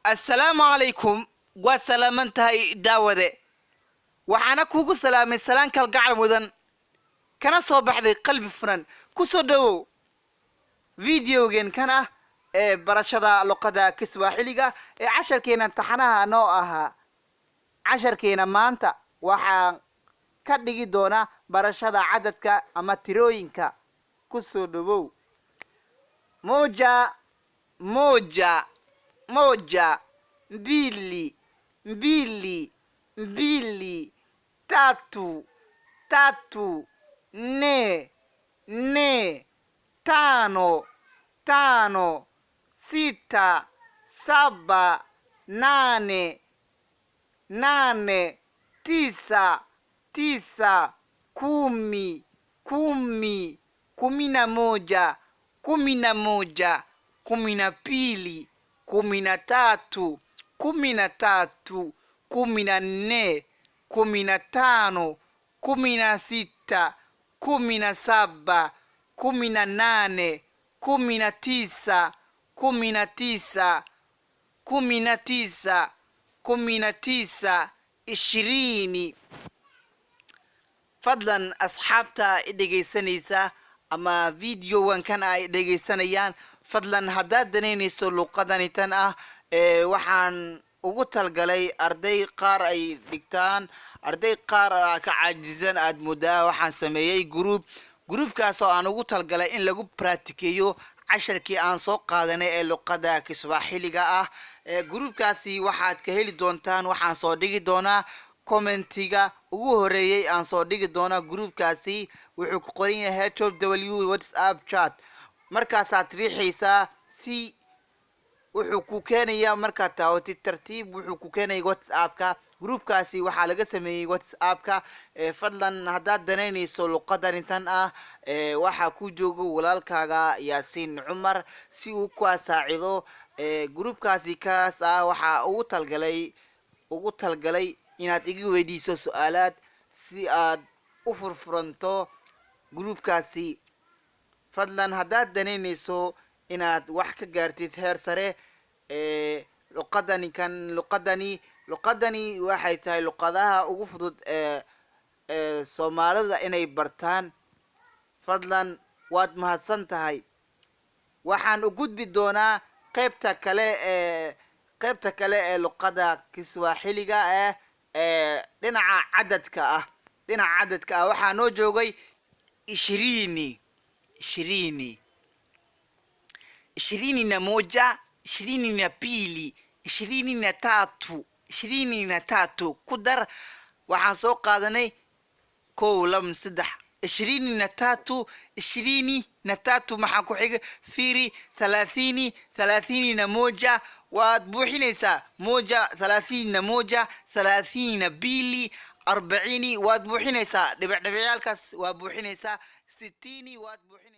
السلام عليكم وسلامتهاي داوده waxaana kuugu salaamay salaan kalgacal mudan kana soo baxday qalbi furan ku soo dhawow videogen kana ee barashada luqada Kiswahiliga ee casharkeena taxanaha noo ahaa casharkeena maanta waxaan ka dhigi doonaa barashada cadadka ama tirooyinka ku soo dhawow moja moja moja mbili mbili mbili tatu tatu nne nne tano tano sita saba nane nane tisa tisa kumi kumi kumi na moja kumi na moja kumi na pili kumi na tatu kumi na tatu kumi na nne kumi na tano kumi na sita kumi na saba kumi na nane kumi na tisa kumi na tisa kumi na tisa kumi na tisa ishirini fadlan asxaabta dhegeysanaysa ama videowan kan ay dhegeysanayaan fadlan haddaad danaynayso luqadani tan ah waxaan ugu talgalay arday qaar ay dhigtaan arday qaar ka caajizan aad mudaa waxaan sameeyay groupkaas oo aan ugu talgalay in lagu praktikeeyo casharkii aan soo qaadanay ee luqada Kiswahiliga ah groupkaasi waxaad ka heli doontaan waxaan soo dhigi doonaa commentiga ugu horeeyay aan soo dhigi doonaa groupkaasi wuxuu ku qoran yahay w WhatsApp chat markaasaad riixaysaa si wuxuu ku keenayaa marka taawti tartiib wuxuu ku keenayaa WhatsApp-ka groupkaasi waxaa laga sameeyay WhatsApp-ka fadlan haddaad danaynayso luqadan intan ah waxa ku joogo walaalkaaga Yaasiin Cumar si uu ku saacido groupkaasi kaas ah waxa ugu talgalay inaad iga weydiiso su'aalaad si aad u furfuranto groupkaasi fadlan haddaad danaynayso inaad wax ka gaartid heer sare luqadani waxay tahay luqadaha ugu fudud Soomaalida inay bartaan fadlan waad mahadsan tahay waxaan u gudbi doonaa qaybta kale ee luqada Kiswahiliga dhinaca cadadka waxaa noo joogay 20 na moja 22 23 ku dar waxaan soo qaadanay 23 maxaa ku xiga fiiri 30 na moja waad buuxinaysaa moja 30 na moja 30 na bili 40 waad buuxinaysaa dhibicyaalkaas waa buuxinaysaa 60 waad buuxinaysaa